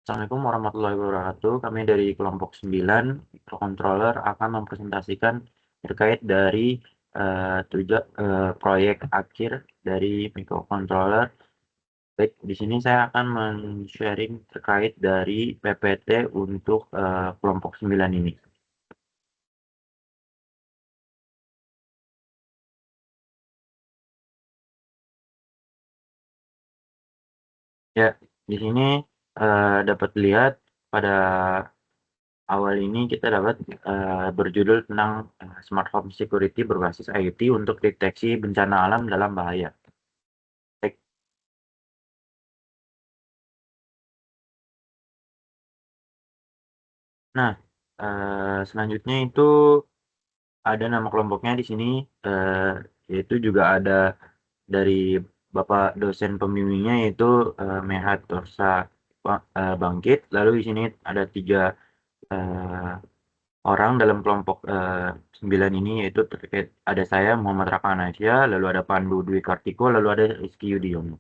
Assalamualaikum warahmatullahi wabarakatuh. Kami dari kelompok 9 microcontroller akan mempresentasikan terkait dari proyek akhir dari microcontroller. Baik, di sini saya akan men-sharing terkait dari PPT untuk kelompok 9 ini. Ya, di sini dapat lihat pada awal ini kita dapat berjudul tentang Smart Home Security berbasis IoT untuk deteksi bencana alam dalam bahaya. Baik. Nah, selanjutnya itu ada nama kelompoknya di sini, yaitu juga ada dari Bapak dosen pembimbingnya yaitu Mehat Torsa Bangkit. Lalu di sini ada 3 eh, orang dalam kelompok 9 ini yaitu terkait ada saya Muhammad Raka Anasya, lalu ada Pandu Dwi Kartiko, lalu ada Rizky Yudiono.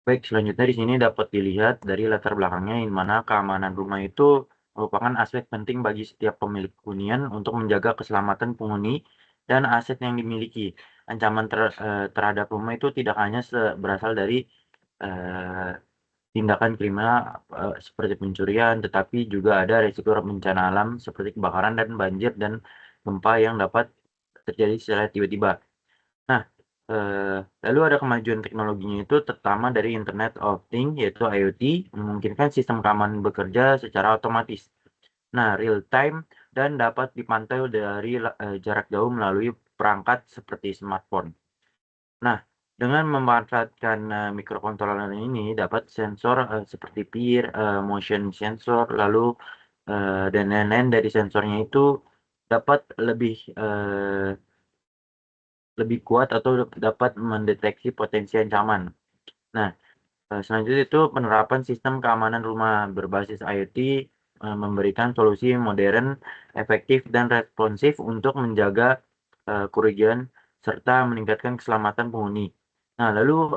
Baik, selanjutnya di sini dapat dilihat dari latar belakangnya di mana keamanan rumah itu merupakan aspek penting bagi setiap pemilik hunian untuk menjaga keselamatan penghuni dan aset yang dimiliki. Ancaman terhadap rumah itu tidak hanya berasal dari eh, tindakan kriminal seperti pencurian, tetapi juga ada risiko bencana alam seperti kebakaran dan banjir dan gempa yang dapat terjadi secara tiba-tiba. Nah, lalu ada kemajuan teknologinya itu terutama dari Internet of Things yaitu IoT memungkinkan sistem keamanan bekerja secara otomatis. Nah, real time dan dapat dipantau dari jarak jauh melalui perangkat seperti smartphone. Nah, dengan memanfaatkan microcontroller ini dapat sensor seperti peer, motion sensor, lalu dan lain-lain dari sensornya itu dapat lebih kuat atau dapat mendeteksi potensi ancaman. Nah, selanjutnya itu penerapan sistem keamanan rumah berbasis IoT memberikan solusi modern, efektif, dan responsif untuk menjaga kerugian serta meningkatkan keselamatan penghuni. Nah, lalu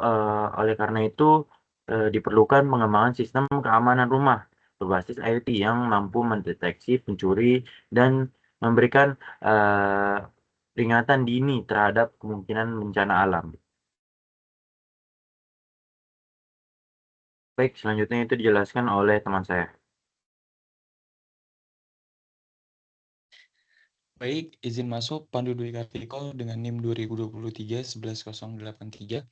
oleh karena itu diperlukan pengembangan sistem keamanan rumah berbasis IoT yang mampu mendeteksi pencuri dan memberikan eh, peringatan dini terhadap kemungkinan bencana alam. Baik, selanjutnya itu dijelaskan oleh teman saya. Baik, izin masuk Pandu Dwi Kartiko dengan NIM 2023-11083.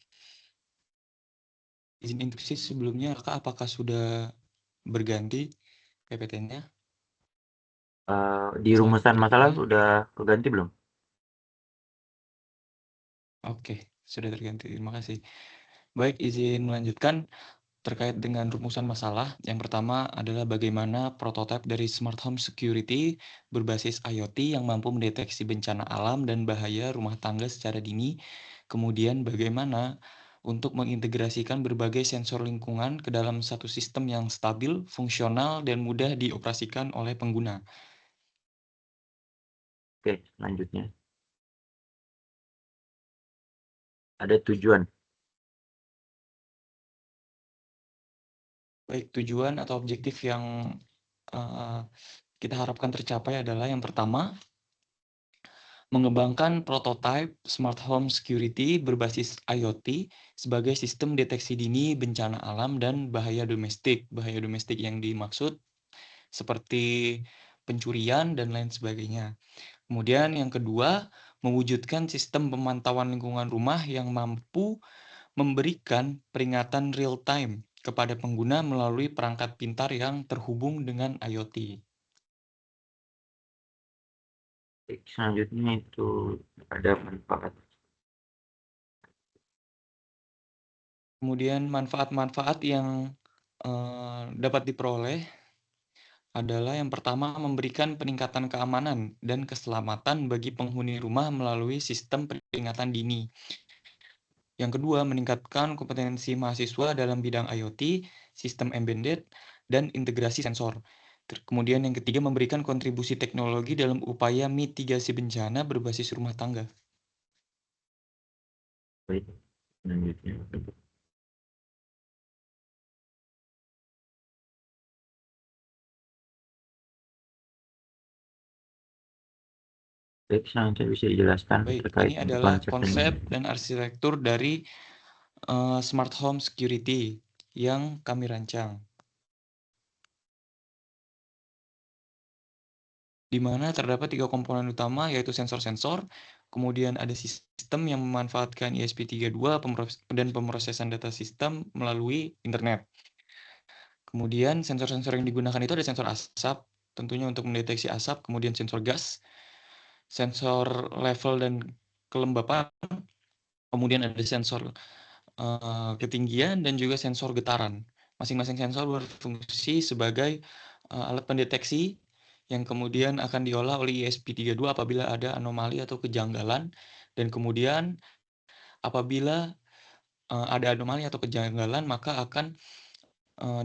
Izin instruksi sebelumnya, apakah sudah berganti PPT-nya? Di Slide rumusan masalah berikutnya. udah keganti belum? Oke, sudah terganti. Terima kasih. Baik, izin melanjutkan terkait dengan rumusan masalah. Yang pertama adalah bagaimana prototipe dari Smart Home Security berbasis IoT yang mampu mendeteksi bencana alam dan bahaya rumah tangga secara dini. Kemudian bagaimana untuk mengintegrasikan berbagai sensor lingkungan ke dalam satu sistem yang stabil, fungsional, dan mudah dioperasikan oleh pengguna. Oke, selanjutnya. Ada tujuan. Baik, tujuan atau objektif yang kita harapkan tercapai adalah yang pertama, mengembangkan prototipe Smart Home Security berbasis IoT sebagai sistem deteksi dini bencana alam dan bahaya domestik. Bahaya domestik yang dimaksud seperti pencurian dan lain sebagainya. Kemudian yang kedua, mewujudkan sistem pemantauan lingkungan rumah yang mampu memberikan peringatan real time kepada pengguna melalui perangkat pintar yang terhubung dengan IoT. Selanjutnya itu ada manfaat. Kemudian manfaat-manfaat yang dapat diperoleh adalah yang pertama memberikan peningkatan keamanan dan keselamatan bagi penghuni rumah melalui sistem peringatan dini. Yang kedua, meningkatkan kompetensi mahasiswa dalam bidang IoT, sistem embedded, dan integrasi sensor. Kemudian yang ketiga, memberikan kontribusi teknologi dalam upaya mitigasi bencana berbasis rumah tangga. Baik, selanjutnya. Baik, selanjutnya bisa dijelaskan Baik, terkait ini dengan adalah konsep konsep ini. dan arsitektur dari smart home security yang kami rancang. Di mana terdapat 3 komponen utama, yaitu sensor-sensor, kemudian ada sistem yang memanfaatkan ESP32 dan pemrosesan data sistem melalui internet. Kemudian sensor-sensor yang digunakan itu ada sensor asap, tentunya untuk mendeteksi asap, kemudian sensor gas, sensor level dan kelembapan, kemudian ada sensor ketinggian dan juga sensor getaran. Masing-masing sensor berfungsi sebagai alat pendeteksi yang kemudian akan diolah oleh ESP32 apabila ada anomali atau kejanggalan, dan kemudian apabila ada anomali atau kejanggalan maka akan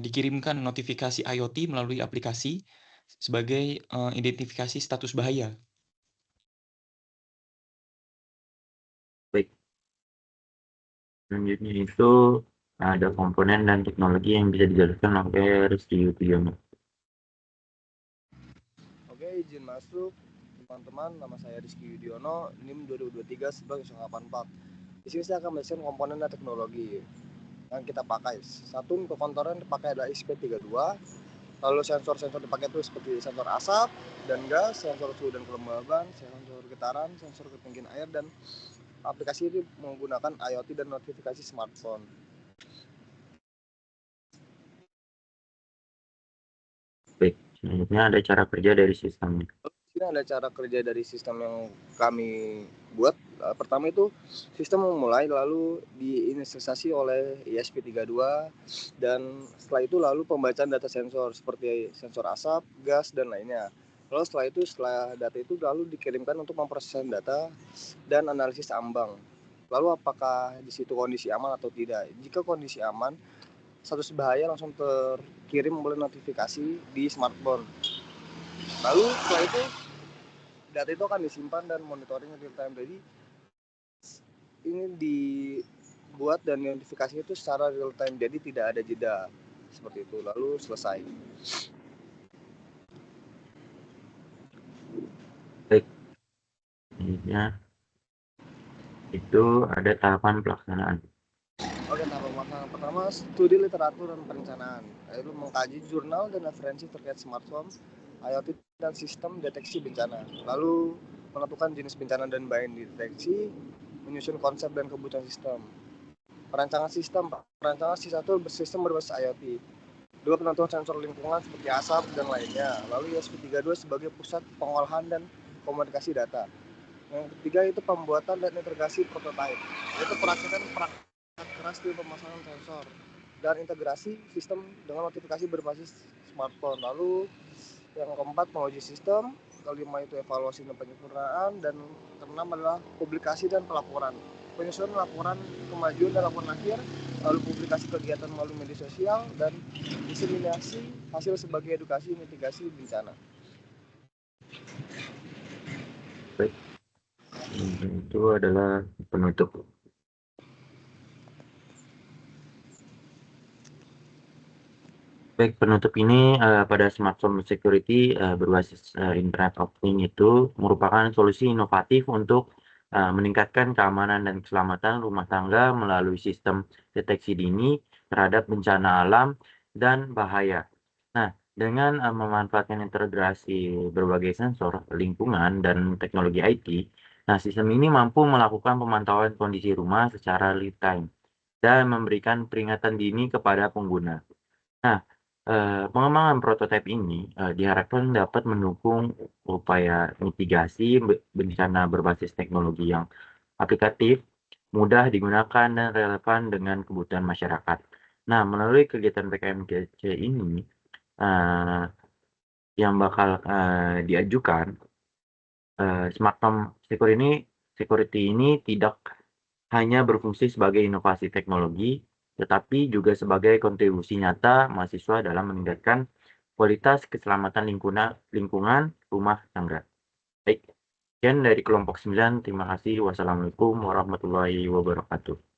dikirimkan notifikasi IoT melalui aplikasi sebagai identifikasi status bahaya. Baik, selanjutnya itu ada komponen dan teknologi yang bisa dijelaskan oleh Rizky Yudhoyono. Oke, izin masuk teman-teman. Nama saya Rizky Yudhoyono, NIM 2023 1184. Di sini saya akan menjelaskan komponen dan teknologi yang kita pakai. Satu untuk kontoran dipakai adalah ESP32. Lalu sensor-sensor dipakai itu seperti sensor asap dan gas, sensor suhu dan kelembaban, sensor getaran, sensor ketinggian air, dan aplikasi ini menggunakan IoT dan notifikasi smartphone. Baik, selanjutnya ada cara kerja dari sistemnya. Ini ada cara kerja dari sistem yang kami buat. Pertama itu sistem memulai lalu diinisialisasi oleh ESP32 dan setelah itu lalu pembacaan data sensor seperti sensor asap, gas, dan lainnya. Lalu setelah data itu lalu dikirimkan untuk memproses data dan analisis ambang. Lalu apakah di situ kondisi aman atau tidak? Jika kondisi aman, status bahaya langsung terkirim oleh notifikasi di smartphone. Lalu setelah itu data itu akan disimpan dan monitoring real time. Jadi ini dibuat dan notifikasi itu secara real time, jadi tidak ada jeda seperti itu. Lalu selesai. Baik, selanjutnya itu ada tahapan pelaksanaan. Oke, tahap pemasangan pertama studi literatur dan perencanaan, yaitu mengkaji jurnal dan referensi terkait smartphone, IoT dan sistem deteksi bencana. Lalu menentukan jenis bencana dan bahan deteksi, menyusun konsep dan kebutuhan sistem. Perancangan sistem satu bersistem berbasis IoT. Dua, penentuan sensor lingkungan seperti asap dan lainnya. Lalu ESP32 sebagai pusat pengolahan dan komunikasi data. Yang ketiga itu pembuatan dan integrasi prototipe, yaitu perakitan perangkat keras di pemasangan sensor dan integrasi sistem dengan notifikasi berbasis smartphone. Lalu yang keempat menguji sistem, kelima itu evaluasi dan penyempurnaan, dan keenam adalah publikasi dan pelaporan. Penyusunan laporan kemajuan dan laporan akhir, lalu publikasi kegiatan melalui media sosial, dan diseminasi hasil sebagai edukasi mitigasi bencana. Baik, itu adalah penutup. Baik, penutup ini pada smartphone security berbasis Internet of Things itu merupakan solusi inovatif untuk meningkatkan keamanan dan keselamatan rumah tangga melalui sistem deteksi dini terhadap bencana alam dan bahaya. Nah, dengan memanfaatkan integrasi berbagai sensor lingkungan dan teknologi IT, nah sistem ini mampu melakukan pemantauan kondisi rumah secara real time dan memberikan peringatan dini kepada pengguna. Nah, pengembangan prototipe ini diharapkan dapat mendukung upaya mitigasi bencana berbasis teknologi yang aplikatif, mudah digunakan, dan relevan dengan kebutuhan masyarakat. Nah, melalui kegiatan PKMGC ini uh, yang bakal diajukan, smart home security ini tidak hanya berfungsi sebagai inovasi teknologi, tetapi juga sebagai kontribusi nyata mahasiswa dalam meningkatkan kualitas keselamatan lingkungan rumah tangga. Baik, sekian dari kelompok 9. Terima kasih. Wassalamualaikum warahmatullahi wabarakatuh.